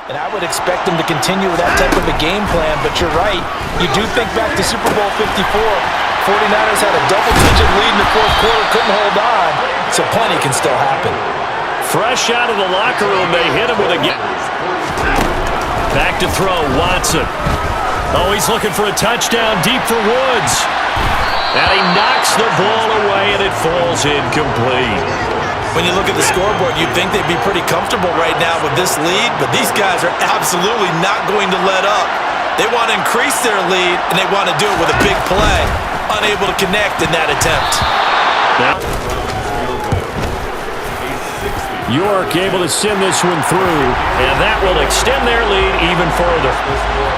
And I would expect them to continue with that type of a game plan, but you're right. You do think back to Super Bowl 54. 49ers had a double-digit lead in the fourth quarter, couldn't hold on, so plenty can still happen. Fresh out of the locker room, they hit him with a get. Back to throw, Watson. Oh, he's looking for a touchdown deep for Woods. And he knocks the ball away, and it falls incomplete. When you look at the scoreboard, you'd think they'd be pretty comfortable right now with this lead, but these guys are absolutely not going to let up. They want to increase their lead, and they want to do it with a big play. Unable to connect in that attempt. Now, York able to send this one through, and that will extend their lead even further.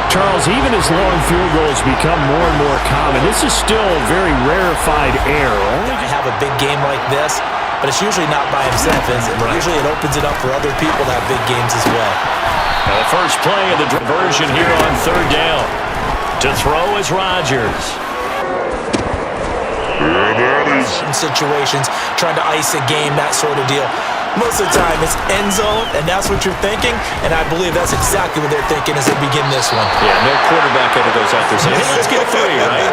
Charles, even as long field goals become more and more common, this is still a very rarefied air. Only to have a big game like this, but it's usually not by himself, is it? Right. Usually it opens it up for other people to have big games as well. Now the first play of the diversion here on third down. To throw is Rodgers. In situations, trying to ice a game, that sort of deal. Most of the time, it's end zone, and that's what you're thinking, and I believe that's exactly what they're thinking as they begin this one. Yeah, no quarterback ever goes out there saying, hey, let's get three, right?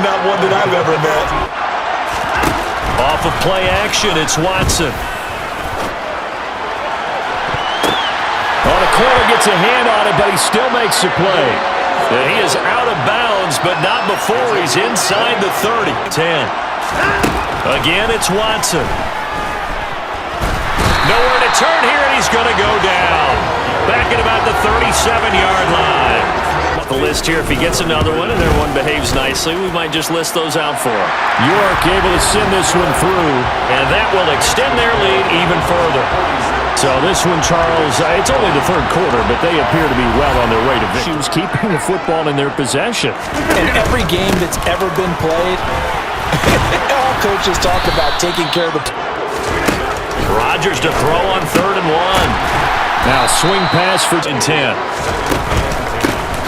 Not one that I've ever met. Off of play action, it's Watson. On a corner, gets a hand on it, but he still makes the play. And he is out of bounds, but not before he's inside the 30. 10. Again, it's Watson. Nowhere to turn here, and he's going to go down. Back at about the 37-yard line. The list here, if he gets another one and everyone behaves nicely, we might just list those out for him. York able to send this one through, and that will extend their lead even further. So this one, Charles, it's only the third quarter, but they appear to be well on their way to victory. Keeping the football in their possession. In every game that's ever been played, all coaches talk about taking care of the... Rodgers to throw on 3rd and 1. Now swing pass for 10.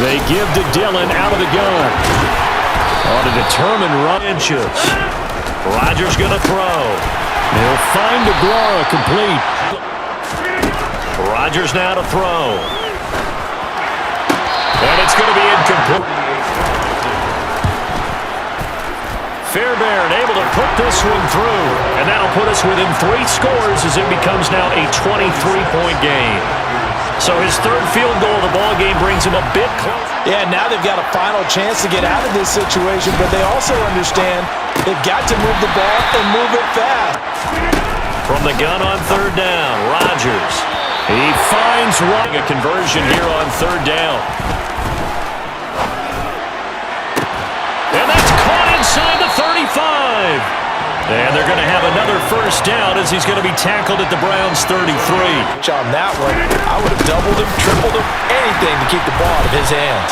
They give to Dillon out of the gun. On a determined run inches. Rodgers going to throw. They'll find DeGuara complete. Rodgers now to throw. And it's going to be incomplete. Fairbairn able to put this one through. And that'll put us within 3 scores as it becomes now a 23-point game. So his third field goal of the ball game brings him a bit close. Yeah, now they've got a final chance to get out of this situation, but they also understand they've got to move the ball and move it fast. From the gun on 3rd down, Rodgers. He finds a conversion here on 3rd down. And that's caught inside the 35. And they're going to have another first down as he's going to be tackled at the Browns' 33. On that one, I would have doubled him, tripled him, anything to keep the ball out of his hands.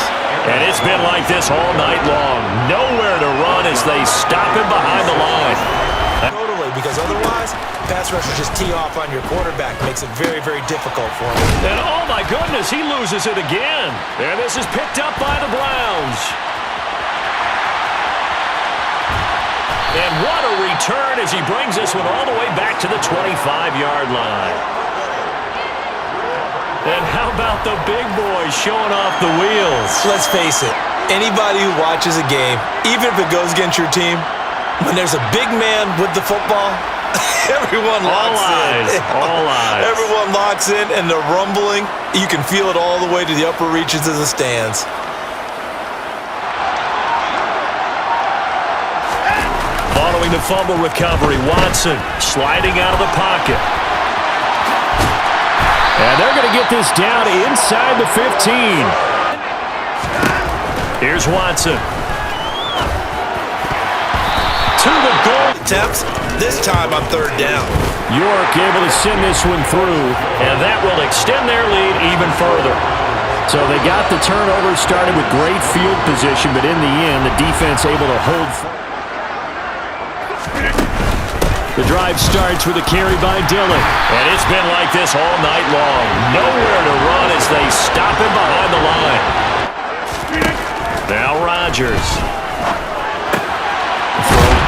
And it's been like this all night long. Nowhere to run as they stop him behind the line. Totally, because otherwise, pass rushers just tee off on your quarterback. Makes it very, very difficult for him. And oh my goodness, he loses it again. And this is picked up by the Browns. And what a return as he brings this one all the way back to the 25-yard line. And how about the big boys showing off the wheels? Let's face it, anybody who watches a game, even if it goes against your team, when there's a big man with the football, everyone locks in. All eyes. Everyone locks in, and the rumbling, you can feel it all the way to the upper reaches of the stands. Following the fumble recovery, Watson sliding out of the pocket. And they're going to get this down inside the 15. Here's Watson. To the goal. Attempts, this time on 3rd down. York able to send this one through, and that will extend their lead even further. So they got the turnover started with great field position, but in the end, the defense able to hold. The drive starts with a carry by Dillon. And it's been like this all night long. Nowhere to run as they stop him behind the line. Now Rodgers.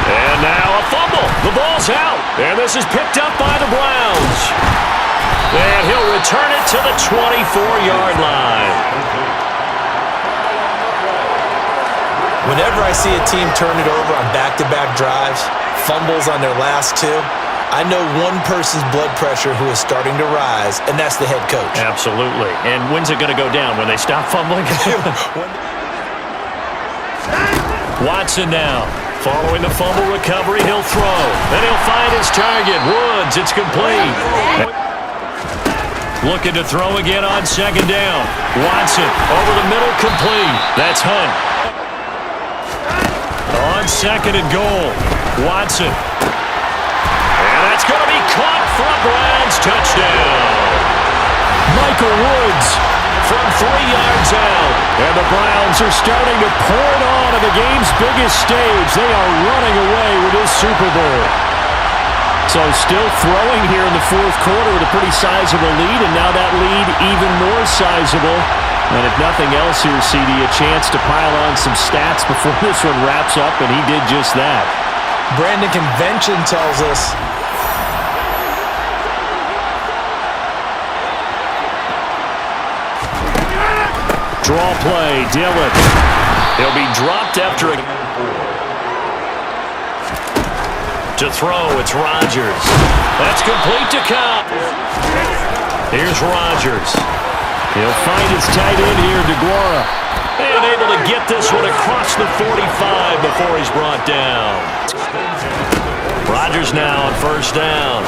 And now a fumble. The ball's out. And this is picked up by the Browns. And he'll return it to the 24-yard line. Whenever I see a team turn it over on back-to-back drives, fumbles on their last two, I know one person's blood pressure who is starting to rise, and that's the head coach. Absolutely. And when's it going to go down? When they stop fumbling? Watson now. Following the fumble recovery, he'll throw. Then he'll find his target. Woods, it's complete. Looking to throw again on second down. Watson over the middle, complete. That's Hunt. On second and goal, Watson. And that's going to be caught for a Browns touchdown. Michael Woods from 3 yards out. And the Browns are starting to pour it on the game's biggest stage. They are running away with this Super Bowl. So still throwing here in the fourth quarter with a pretty sizable lead, and now that lead even more sizable. And if nothing else here, CD, a chance to pile on some stats before this one wraps up, and he did just that. Brandon, convention tells us draw play, Dillon. He'll be dropped after a... To throw, it's Rodgers. That's complete to Cobb. Here's Rodgers. He'll find his tight end here, DeGuara. And able to get this one across the 45 before he's brought down. Rodgers now on first down.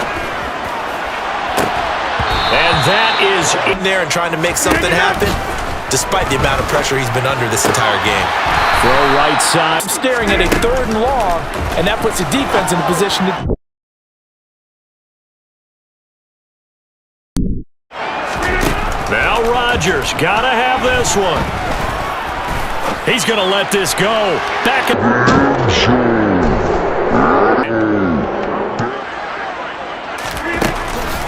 And that is in there and trying to make something happen, despite the amount of pressure he's been under this entire game. Throw right side. Staring at a 3rd and long, and that puts the defense in a position to... Now Rodgers, gotta have this one. He's gonna let this go. Back in...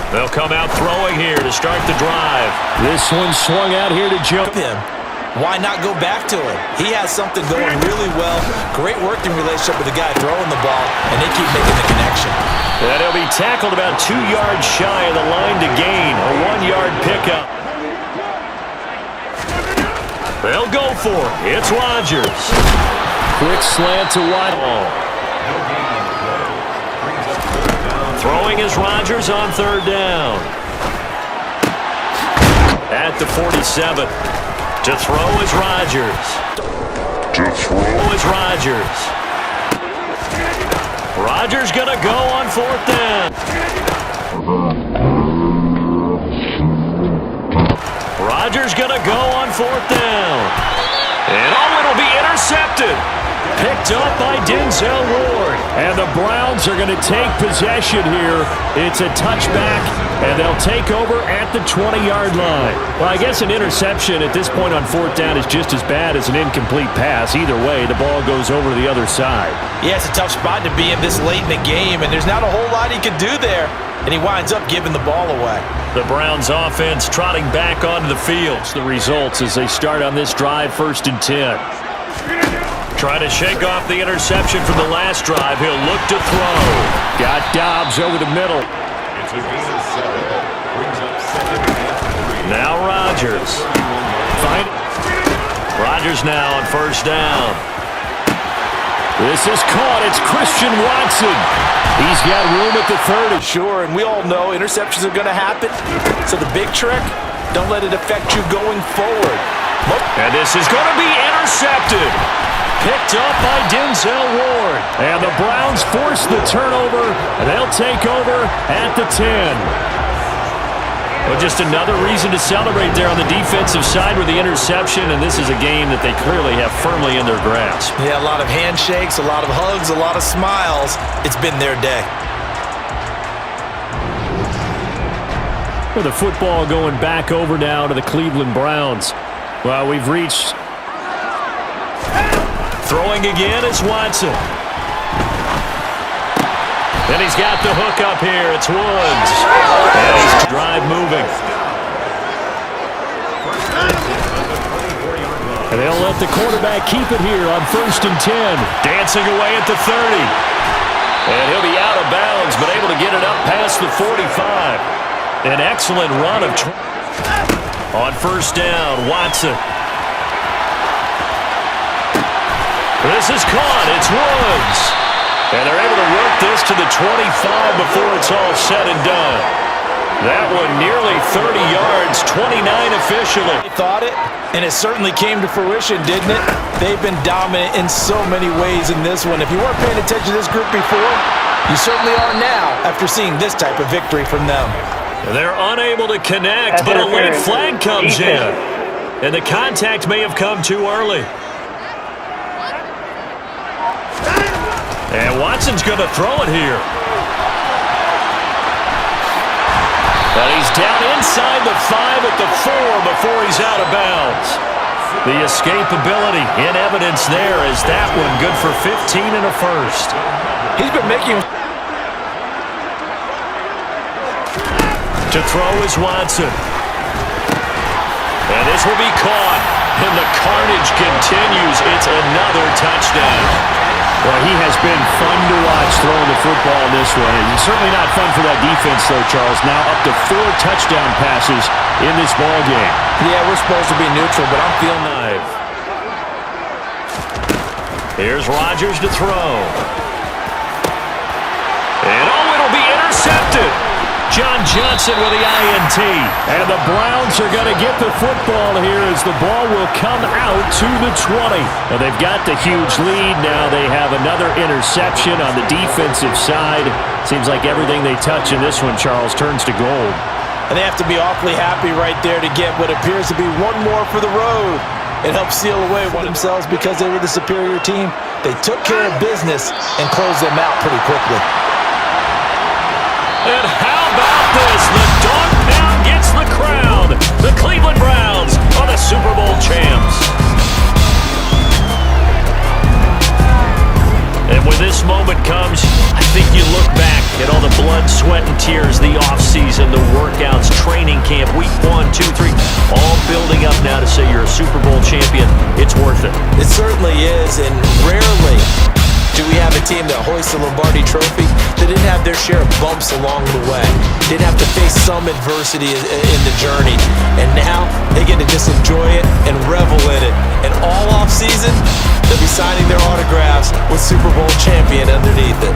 They'll come out throwing here to start the drive. This one swung out here to jump him. Why not go back to him? He has something going really well. Great working relationship with the guy throwing the ball, and they keep making the connection. And he'll be tackled about 2 yards shy of the line to gain. A 1-yard pickup. They'll go for it. It's Rodgers. Quick slant to Waddle. Throwing is Rodgers on 3rd down. At the 47. To throw is Rodgers. Rodgers. Rodgers gonna go on 4th down. Rodgers gonna go on 4th down. And it'll be intercepted. Picked up by Denzel Ward. And the Browns are going to take possession here. It's a touchback, and they'll take over at the 20-yard line. Well, I guess an interception at this point on 4th down is just as bad as an incomplete pass. Either way, the ball goes over to the other side. Yeah, it's a tough spot to be in this late in the game, and there's not a whole lot he can do there. And he winds up giving the ball away. The Browns offense trotting back onto the field. The results as they start on this drive, 1st and 10. Trying to shake off the interception from the last drive. He'll look to throw. Got Dobbs over the middle. Now Rodgers. Rodgers now on 1st down. This is caught. It's Christian Watson. He's got room at the 30. Sure, and we all know interceptions are going to happen. So the big trick, don't let it affect you going forward. And this is going to be intercepted. Picked up by Denzel Ward. And the Browns force the turnover, and they'll take over at the 10. Well, just another reason to celebrate there on the defensive side with the interception, and this is a game that they clearly have firmly in their grasp. Yeah, a lot of handshakes, a lot of hugs, a lot of smiles. It's been their day. With the football going back over now to the Cleveland Browns. Well, we've reached... Throwing again is Watson. And he's got the hook up here. It's Woods. And he's drive moving. And they'll let the quarterback keep it here on 1st and 10. Dancing away at the 30. And he'll be out of bounds, but able to get it up past the 45. An excellent run of on first down, Watson. This is caught. It's Woods. And they're able to work this to the 25 before it's all said and done. That one nearly 30 yards, 29 officially. They thought it, and it certainly came to fruition, didn't it? They've been dominant in so many ways in this one. If you weren't paying attention to this group before, you certainly are now after seeing this type of victory from them. They're unable to connect, but a late flag comes in. And the contact may have come too early. And Watson's going to throw it here. And he's down inside the 5 at the 4 before he's out of bounds. The escapability in evidence there is that one good for 15 and a first. He's been making... To throw is Watson. And this will be caught. And the carnage continues. It's another touchdown. Well, he has been fun to watch throwing the football in this one. And certainly not fun for that defense, though, Charles. Now up to 4 touchdown passes in this ball game. Yeah, we're supposed to be neutral, but I'm feeling live. Here's Rodgers to throw. And it'll be intercepted. John Johnson with the INT. And the Browns are going to get the football here as the ball will come out to the 20. Well, they've got the huge lead. Now they have another interception on the defensive side. Seems like everything they touch in this one, Charles, turns to gold. And they have to be awfully happy right there to get what appears to be one more for the road. It helps seal away one themselves because they were the superior team. They took care of business and closed them out pretty quickly. And how about this? The dog pound gets the crown. The Cleveland Browns are the Super Bowl champs. And when this moment comes, I think you look back at all the blood, sweat, and tears, the offseason, the workouts, training camp, week 1, 2, 3, all building up now to say you're a Super Bowl champion. It's worth it. It certainly is, and rarely do we have a team that hoists the Lombardi Trophy that didn't have their share of bumps along the way, didn't have to face some adversity in the journey, and now they get to just enjoy it and revel in it. And all off season, they'll be signing their autographs with Super Bowl champion underneath it.